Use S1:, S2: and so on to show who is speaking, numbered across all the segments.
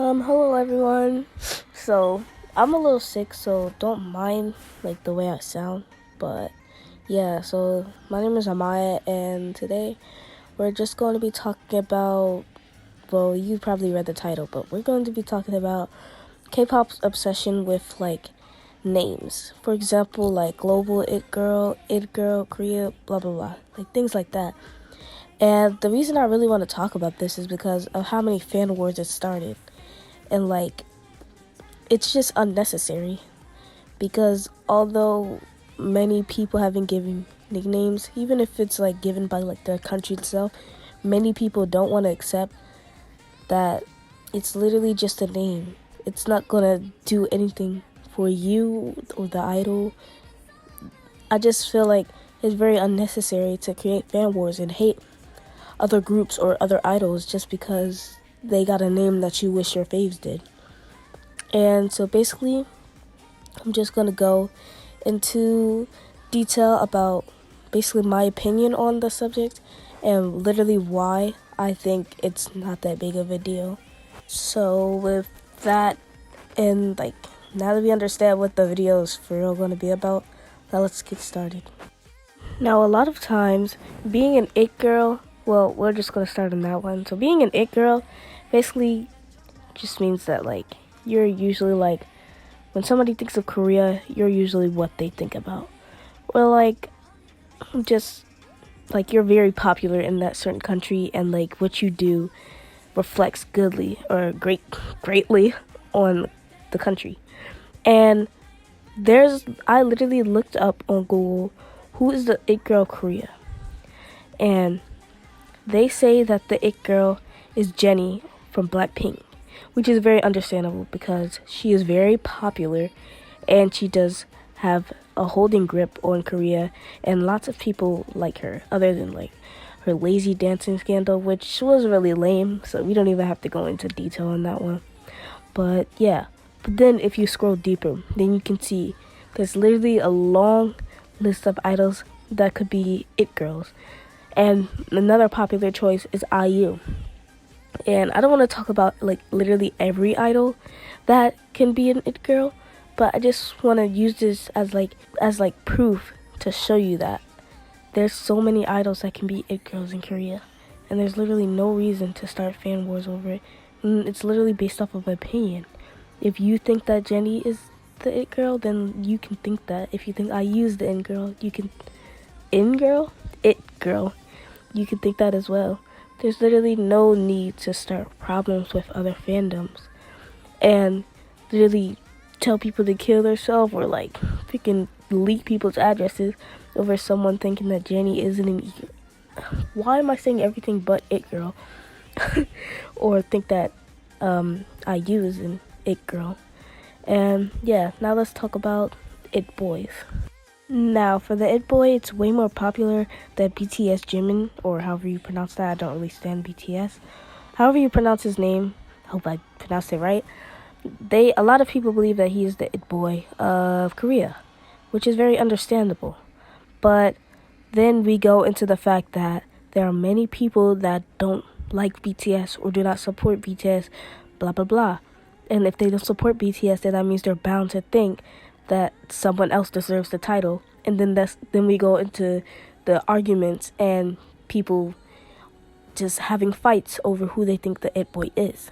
S1: Hello everyone. So, I'm a little sick, so don't mind like the way I sound. But yeah, so my name is Amaya, and today we're just going to be talking about, well, you probably read the title, but we're going to be talking about K-pop's obsession with like names. For example, like global it girl, Korea, blah blah blah. Like things like that. And the reason I really want to talk about this is because of how many fan wars it started. And like it's just unnecessary because although many people have been given nicknames, even if it's like given by like their country itself, many people don't want to accept that it's literally just a name. It's not gonna do anything for you or the idol. I just feel like it's very unnecessary to create fan wars and hate other groups or other idols just because they got a name that you wish your faves did. And so basically, I'm just going to go into detail about basically my opinion on the subject and literally why I think it's not that big of a deal. So with that, and like now that we understand what the video is for real going to be about, now let's get started. Now a lot of times, being an it girl, well, we're just going to start on that one. So being an it girl basically just means that like you're usually like, when somebody thinks of Korea, you're usually what they think about. Or like, just like you're very popular in that certain country, and like what you do reflects greatly on the country. And I literally looked up on Google, who is the it girl Korea? And they say that the it girl is Jennie from Blackpink, which is very understandable because she is very popular and she does have a holding grip on Korea, and lots of people like her, other than like her lazy dancing scandal, which was really lame, so we don't even have to go into detail on that one. But yeah, but then if you scroll deeper, then you can see there's literally a long list of idols that could be it girls. And another popular choice is IU. And I don't want to talk about like literally every idol that can be an it girl, but I just want to use this as proof to show you that there's so many idols that can be it girls in Korea, and there's literally no reason to start fan wars over it. And it's literally based off of opinion. If you think that Jennie is the it girl, then you can think that. If you think IU is the it girl, you can you can think that as well. There's literally no need to start problems with other fandoms and literally tell people to kill themselves or like freaking leak people's addresses over someone thinking that Jennie isn't an why am I saying everything but it girl? Or think that IU is an it girl. And yeah, now let's talk about it boys. Now, for the it boy, it's way more popular than BTS Jimin, or however you pronounce that. I don't really stand BTS. However you pronounce his name, hope I pronounced it right. A lot of people believe that he is the it boy of Korea, which is very understandable. But then we go into the fact that there are many people that don't like BTS or do not support BTS, blah blah blah. And if they don't support BTS, then that means they're bound to think that someone else deserves the title, and then we go into the arguments and people just having fights over who they think the it boy is.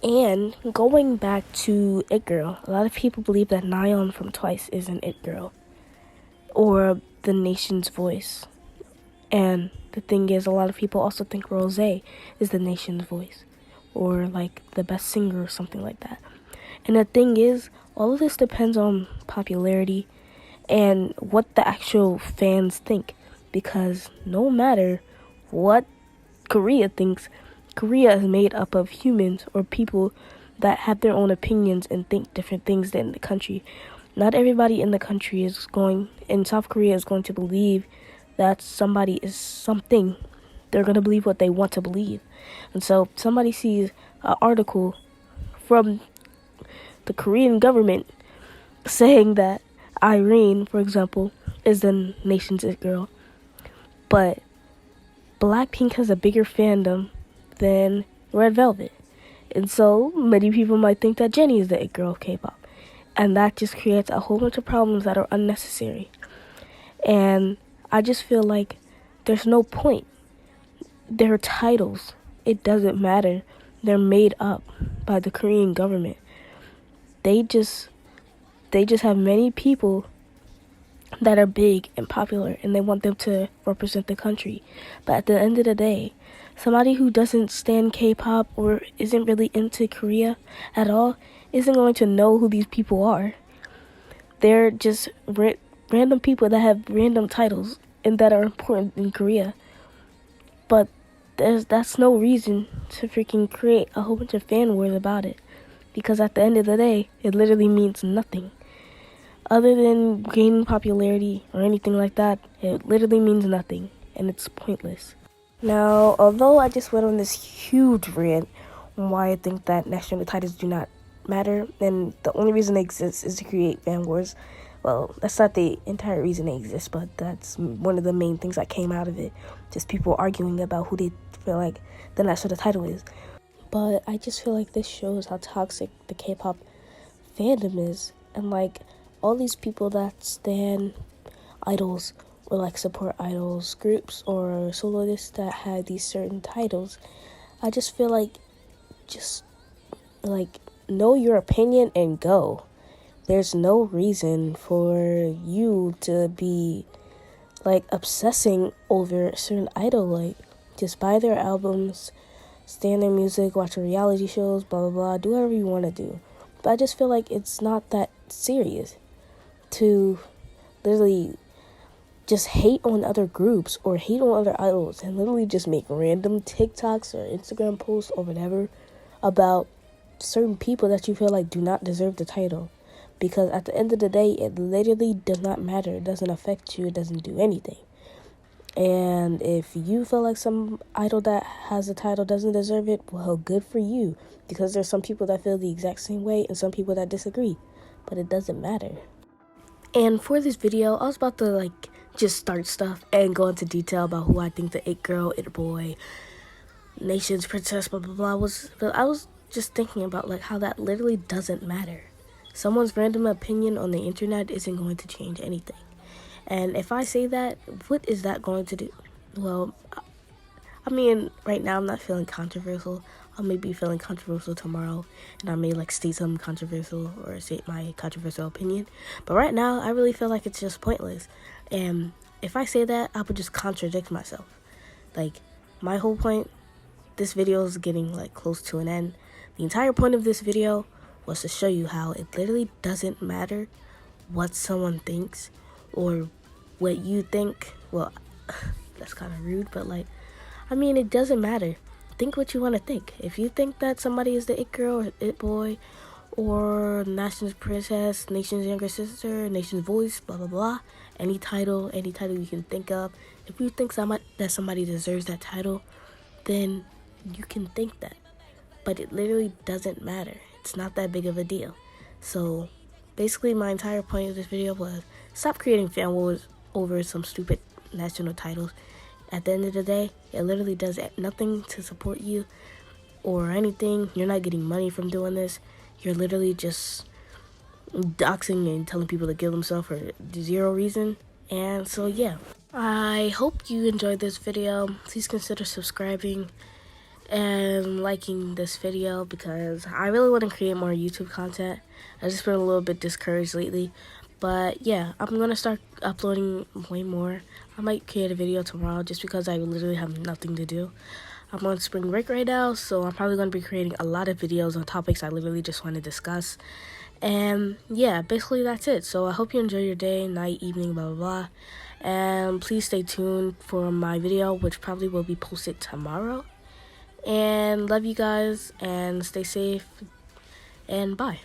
S1: And going back to it girl, a lot of people believe that Nayeon from Twice is an it girl, or the nation's voice. And the thing is, a lot of people also think Rose is the nation's voice, or like the best singer or something like that. And the thing is, all of this depends on popularity and what the actual fans think. Because no matter what Korea thinks, Korea is made up of humans or people that have their own opinions and think different things than the country. Not everybody in the country in South Korea is going to believe that somebody is something. They're going to believe what they want to believe. And so if somebody sees an article from the Korean government saying that Irene, for example, is the nation's it girl, but Blackpink has a bigger fandom than Red Velvet, And so many people might think that Jennie is the it girl of K-pop. And that just creates a whole bunch of problems that are unnecessary. And I just feel like there's no point. Their titles, it doesn't matter. They're made up by the Korean government. They just have many people that are big and popular, and they want them to represent the country. But at the end of the day, somebody who doesn't stand K-pop or isn't really into Korea at all isn't going to know who these people are. They're just random people that have random titles and that are important in Korea. But that's no reason to freaking create a whole bunch of fan wars about it. Because at the end of the day, it literally means nothing. Other than gaining popularity or anything like that, it literally means nothing, and it's pointless. Now, although I just went on this huge rant on why I think that national titles do not matter, and the only reason they exist is to create fan wars, well, that's not the entire reason they exist, but that's one of the main things that came out of it. Just people arguing about who they feel like the national title is. But I just feel like this shows how toxic the K-pop fandom is, and like all these people that stan idols or like support idols groups or soloists that have these certain titles, I just feel like just like know your opinion and go. There's no reason for you to be like obsessing over a certain idol. Like, just buy their albums, stan their music, watch their reality shows, blah blah blah, do whatever you want to do. But I just feel like it's not that serious to literally just hate on other groups or hate on other idols and literally just make random TikToks or Instagram posts or whatever about certain people that you feel like do not deserve the title. Because at the end of the day, it literally does not matter. It doesn't affect you. It doesn't do anything. And if you feel like some idol that has a title doesn't deserve it, well, good for you. Because there's some people that feel the exact same way and some people that disagree. But it doesn't matter. And for this video, I was about to like just start stuff and go into detail about who I think the it girl, it boy, nation's princess, blah blah blah was. But I was just thinking about like how that literally doesn't matter. Someone's random opinion on the internet isn't going to change anything. And if I say that, what is that going to do? Well, I mean, right now I'm not feeling controversial. I may be feeling controversial tomorrow, and I may like state something controversial or state my controversial opinion. But right now, I really feel like it's just pointless. And if I say that, I would just contradict myself. Like, my whole point, this video is getting like close to an end. The entire point of this video was to show you how it literally doesn't matter what someone thinks or what you think. Well, that's kind of rude, but like, I mean, it doesn't matter. Think what you want to think. If you think that somebody is the it girl or it boy or nation's princess, nation's younger sister, nation's voice, blah blah blah, any title you can think of, if you think that somebody deserves that title, then you can think that. But it literally doesn't matter. It's not that big of a deal. So basically my entire point of this video was stop creating fan wars over some stupid national titles. At the end of the day, it literally does nothing to support you or anything. You're not getting money from doing this. You're literally just doxing and telling people to kill themselves for zero reason. And so yeah, I hope you enjoyed this video. Please consider subscribing and liking this video because I really want to create more YouTube content. I've just been a little bit discouraged lately. But yeah, I'm going to start uploading way more. I might create a video tomorrow just because I literally have nothing to do. I'm on spring break right now, so I'm probably going to be creating a lot of videos on topics I literally just want to discuss. And yeah, basically that's it. So I hope you enjoy your day, night, evening, blah, blah, blah. And please stay tuned for my video, which probably will be posted tomorrow. And love you guys, and stay safe, and bye.